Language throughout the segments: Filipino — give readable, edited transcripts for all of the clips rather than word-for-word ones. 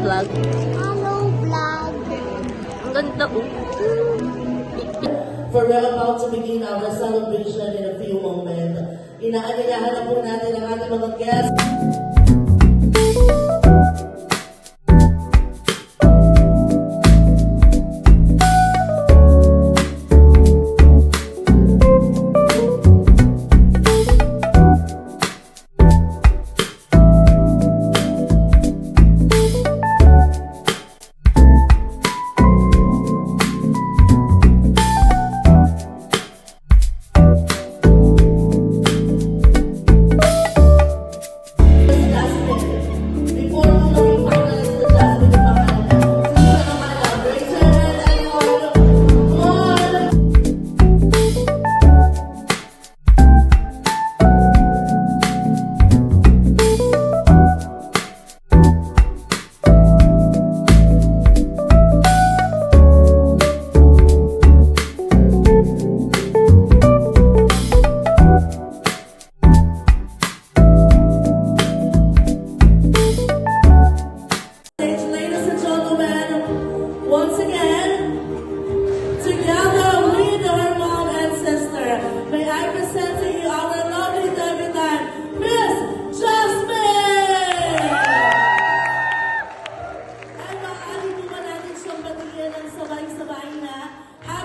vlog. Hello, vlog. Ang ganda oh. For we're about to begin our celebration in a few moments. Inaanyayahan na po natin ang ating mga guests.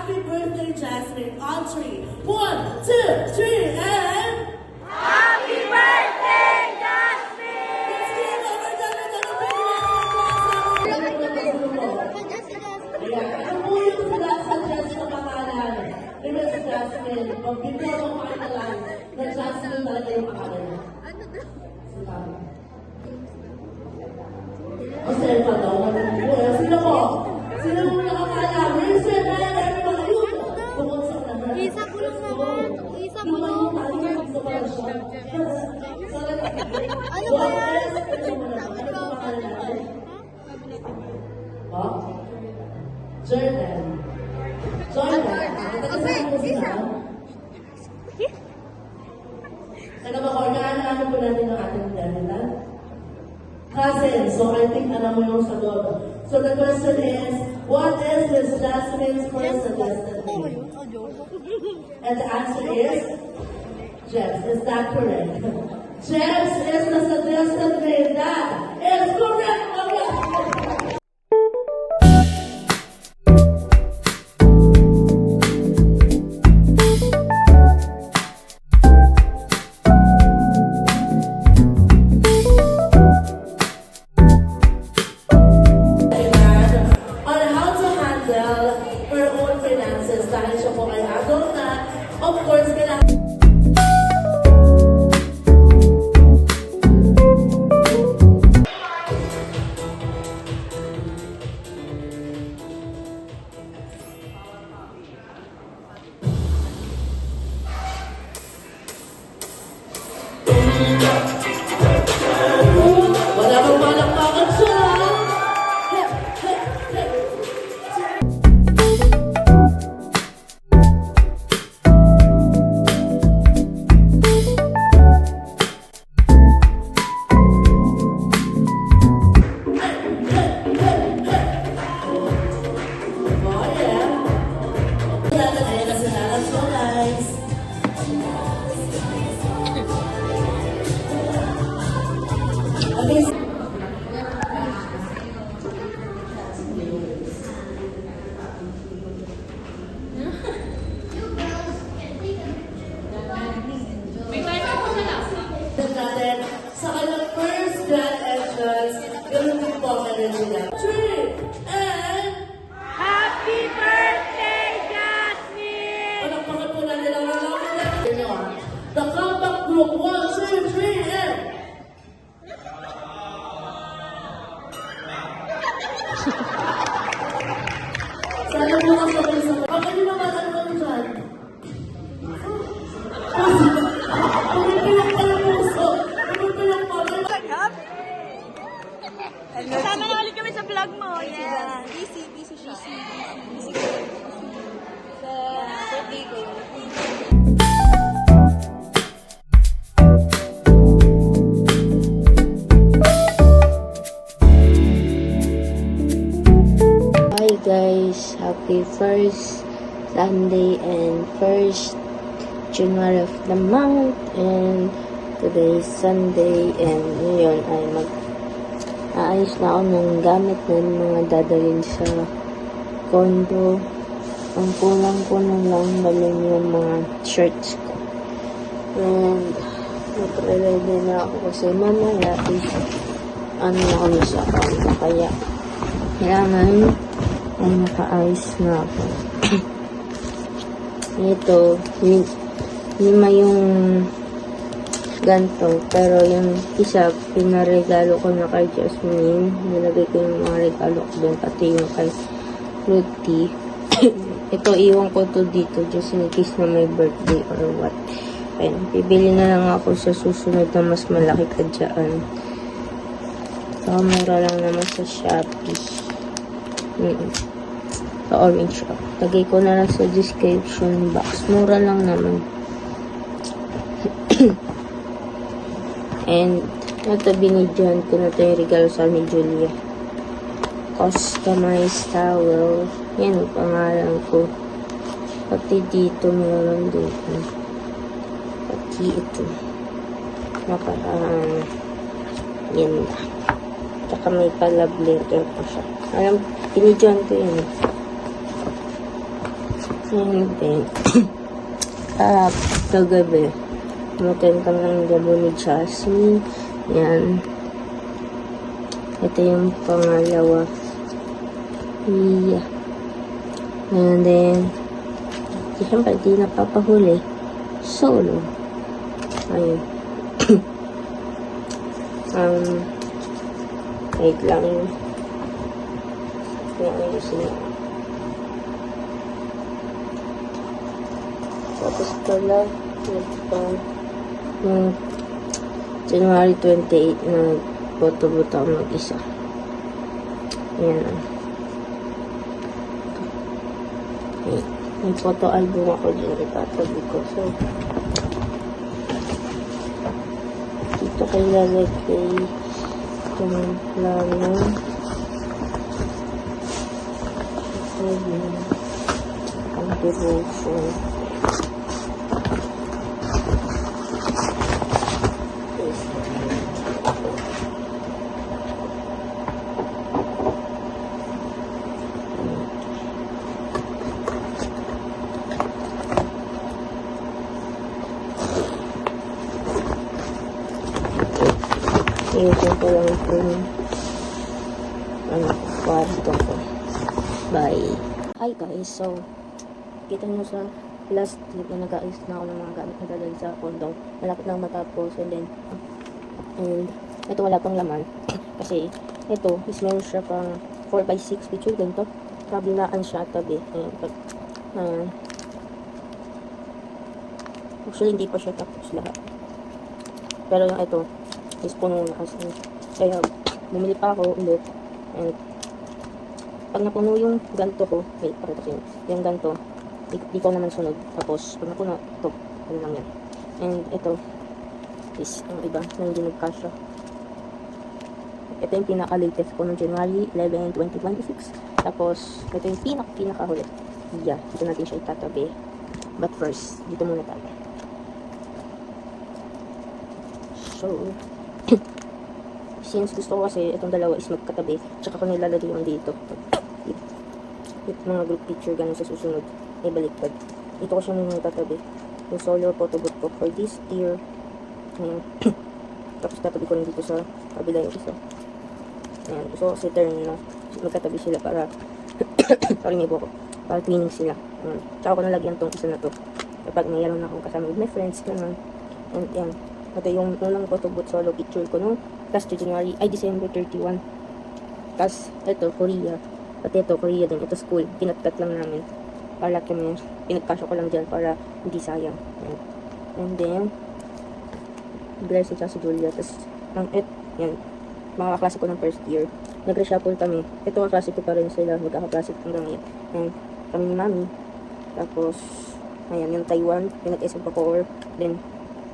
Happy birthday, Jasmine. On 3. 1, 2, 3, and... Happy birthday, Jasmine! Let's give our Ayan, ano po yung suggest na pangalan ni Miss Jasmine? Pag before mo pangalan na Jasmine talaga yung pangalan niya. O Selva daw. Sino po? Sino mo nakakala? Raise your hand, everyone. Ayun. Tungkol sa naman. Isa ko lang naman. Isa ko lang. Ano ba yan? Ano ba pangalan natin? Oh? Jordan. Jordan. Ano ba, orgaan po natin ang ating dalilan? Cousin. So I think alam mo yung sagot. So the question is, what is Miss Jasmine's first suggested name? And the answer is, Jess. Is that correct? Jess is the suggested name. That is correct. Dahil siya po ay adult na, of course, kailangan... Wala mong malakpakan siya! Sa kanyang first grand entrance, ganun din po ang energy niya. 3, and... Happy birthday, Jasmine! Palakpakan po natin ang lalaki natin. The comeback group, 1, 2, 3, and... Sana po ang sabay-sabay. Bakit nyo naman ano kami dyan? Pumipilang pa yung puso. Pumipilang pa. Kasama na ulit kami sa vlog mo. Yeah. Busy siya. Busy. Sa birthday ko. Sunday and first January of the month, and today is Sunday, and ngayon ay aayos na ako ng gamit ng mga dadalhin sa condo. Ang kulang ko na lang balin yung mga shirts ko. And nagre-ready na ako kasi mamaya is ano na kami sa condo, kaya kailangan ay nakaayos na ako. Ito, lima yung ganto, pero yung isa pinaregalo ko na kay Jasmine. Nilagay ko yung mga regalo ko doon, pati yung kay Ruthie. Ito, iwan ko to dito just in case na may birthday or what. Ayun, bibili na lang ako sa susunod na mas malaki ka dyan. Saka mura lang naman sa Shopee. Sa orange shop. Lagay ko na lang sa description box. Mura lang naman. And ito, binidyohan ko na ito yung regalo sa ni Julia. Customized towel. Yan ang pangalan ko. Pati dito meron dito. Pati ito. Nakaraan. Yan na. Tsaka may pala blinker pa siya. Alam, binidyohan ko yun. And then, kagabi, matin kami ng gabo ni Jasmine. Yan. Ito yung pangalawa. Yeah. And then, siyempre, di napapahuli. Solo. Ayun. Wait lang. Tapos pala, January 28 na photo-buta ako mag-isa. Ayan. Okay. May photo album ako dyan. Itatabi ko. So, dito kayo lalagay yung plano. Ayan. Ang devotion. Iusin ko lang itong kwarto ko. Bye. Hi guys, so kita nyo sa last clip na nag-aayos na ako ng mga gamit na dadalhin sa condo. Malapit na matapos, and ito wala pang laman kasi ito is meron siya pang 4x6 picture ganito. Kabilaan siya tabi. Actually hindi pa siya tapos lahat. Pero yung ito is puno na kasi. Kaya bumili pa ako ulit. And pag napuno yung ganto ko, wait, pakita ko yung ganto, di ko naman sunod. Tapos pag napuno, ito, ano lang yan. And ito is ang iba na hindi nagkasya. Ito yung pinaka-latest ko noong January 11, 2026. Tapos ito yung pinaka-huli. Yeah, dito natin siya itatabi. But first, dito muna tayo. So, since gusto ko kasi itong dalawa is magkatabi, tsaka ko nilalagay yung dito. Yung mga group picture ganun sa susunod, ay baliktad. Ito ko siya muna tatabi. Yung solo photo book ko for this year. Tapos tatabi ko rin dito sa kabila yung isa. Ayan, gusto ko kasi turn na magkatabi sila para sorry may buko, para twinning sila. Tsaka ko nalagyan tong isa na to kapag mayroon akong kasama with my friends, ganun. And yan, ito yung unang photo book solo picture ko nung last January, ay December 31. Tapos ito Korea, pati ito Korea din, ito school, pinatkat lang namin para kami, pinagkasya ko lang dyan para hindi sayang. Yan. And then blessing sa si Julia. Tapos yan, mga kaklase ko ng first year, nag-reshuffle kami. Ito kaklase ko pa rin sila, magkakaklase hanggang ngayon. And kami ni Mami. Tapos ayan, yung Taiwan, pinag-SM pa ko, or then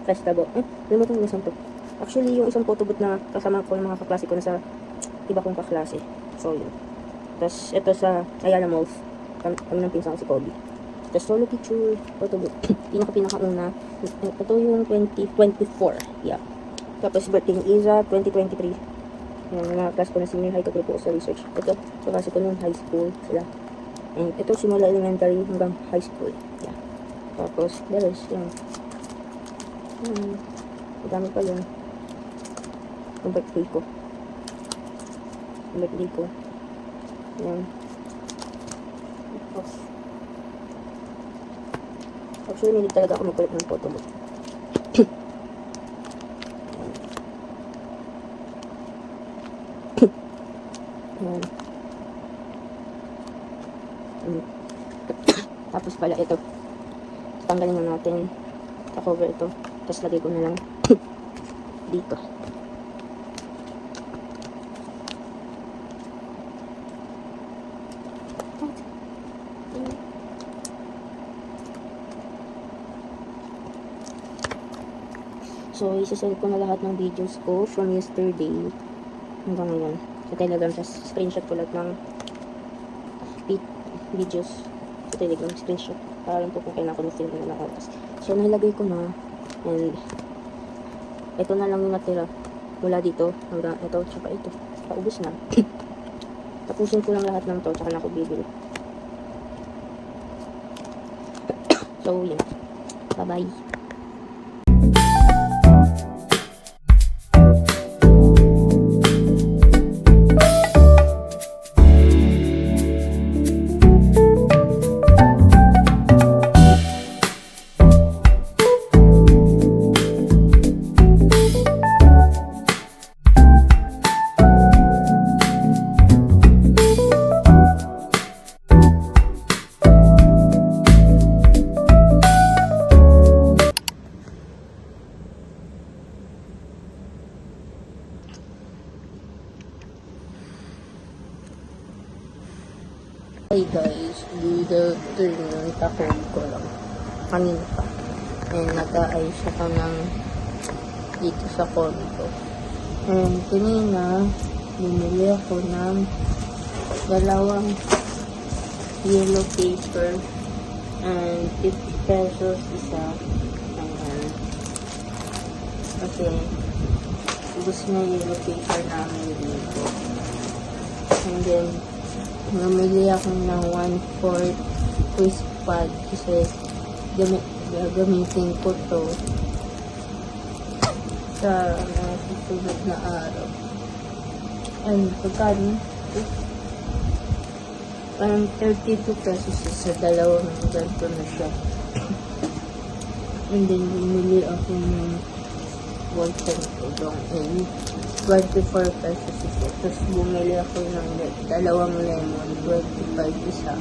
festival. Limutan yung isang to. Actually, yung isang photobooth na kasama ko ng mga kaklase ko na sa iba kong kaklase. So, yun. Tapos, ito sa Ayala Malls. Kami ng pinsan ko si Kobe. Tapos solo picture, photobook. Pinaka-una. Ito yung 2024. Yeah. Tapos birthday ni Iza, 2023. Yan, mga class ko na senior high, katuloy po sa research. Ito, klase ko nung high school sila. And ito, simula elementary hanggang high school. Yeah. Tapos, there's, yan. Madami pa yun. Yung birthday ko. Yan. Tapos, actually, hindi talaga ako mag-collect ng photo book. Yan. Tapos pala ito. Tanggalin na natin. Cover ito. Tapos lagay ko na lang dito. So, isasend ko na lahat ng videos ko from yesterday hanggang ngayon. Sa Telegram, tapos screenshot ko lahat ng videos sa Telegram, screenshot. Para lang po kung kailangan ko na-film na oras. So, nilagay ko na. And, ito na lang yung natira. Mula dito, hanggang ito, tsaka ito. Paubos na. Tapusin ko lang lahat ng to, tsaka na ako bibili. So, yun. Bye-bye. Hey guys, dito yung takog ko lang. Kanina pa. And nag-aayos ako ng dito sa condo. And kanina, bumili ako ng dalawang yellow paper and 50 pesos isa. Ayan. Kasi, ubos na yung yellow paper namin dito. And then, namili ako ng 1/4 quiz pad kasi gagamitin ko to sa mga susunod na araw. Ay, pagkano? Parang 32 pesos sa dalawang ganito na siya. And then, bumili ako ng ballpen ko doon. And 24 pesos isa. Tapos bumili ako ng dalawang lemon, 25 isa.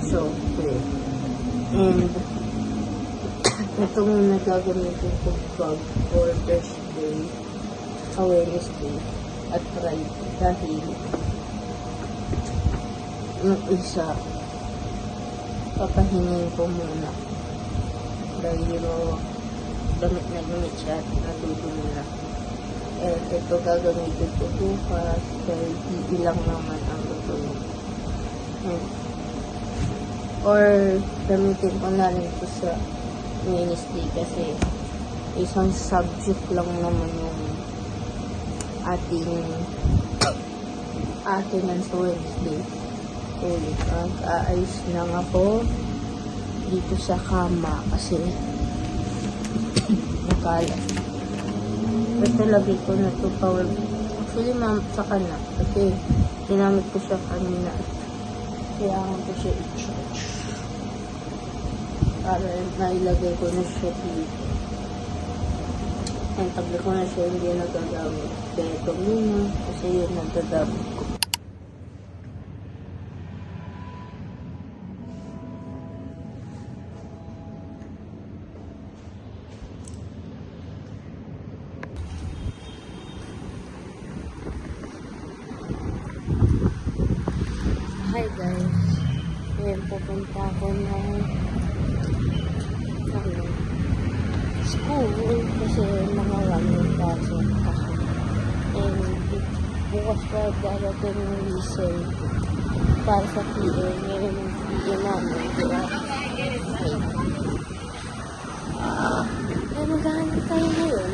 So, 3. And ito muna gagamitin ko pag for Thursday, Wednesday, at Friday. Dahil yung isa, papahingin ko muna. Dahil gamit na gamit siya at natutulong na. And ito gagamitin ko bukas dahil ilang naman ang tutulong. Or gamitin ko na rin ito sa Wednesday kasi isang subject lang naman yung atin sa Wednesday. Ulit, aayos lang ako dito sa kama kasi nakalat. Ito lagi ko na ito power. Actually, saka na. Kasi, ginamit ko siya kanina. Kailangan ko siya i-charge. Para nailagay ko na siya dito. And tabi ko na siya hindi nagagamit. Kaya ito muna. Kasi yun nagagamit ko. Hi guys, ngayon pupunta ako ng school kasi mga running pasok ako. And bukas pa darating ng listen para sa PA. Ngayon yung PA namin, kaya Ay, maghahanap tayo ngayon.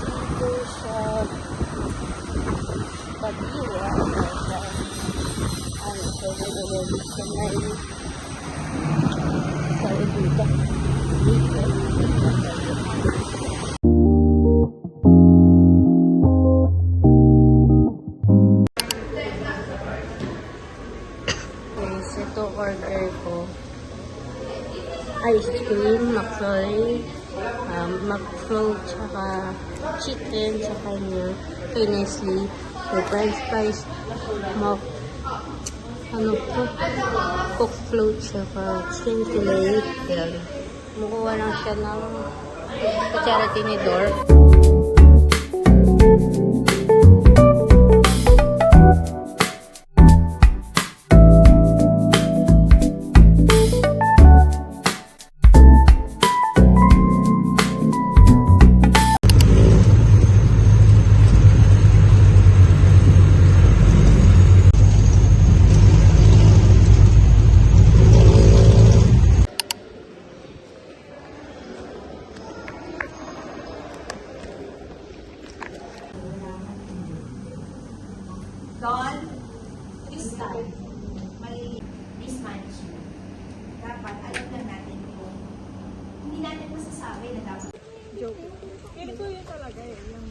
Dito sa Pagdiwa. Ano, so nag-ulit sa may tayo dito. Dito. Guys, ito order ko. Ice cream, McFlurry, McFloat, tsaka chicken, tsaka yung kay Nestle, yung french fries, ano po, Coke float, tsaka shrimp fillet. Yan. Mukuha lang siya ng kutsara tinidor. Don, Crystal, may mismanagement. Dapat alam lang natin kung hindi natin masasabi na dapat. Feeling ko yun talaga eh, yung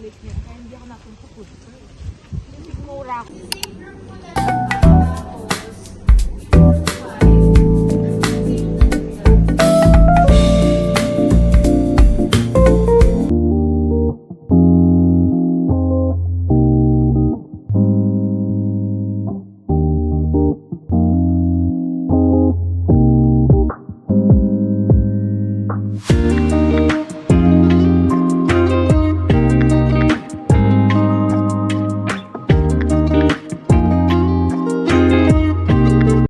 late niya. Kaya hindi ako napunta po. Sigmura ako. Same room ko na Thank you.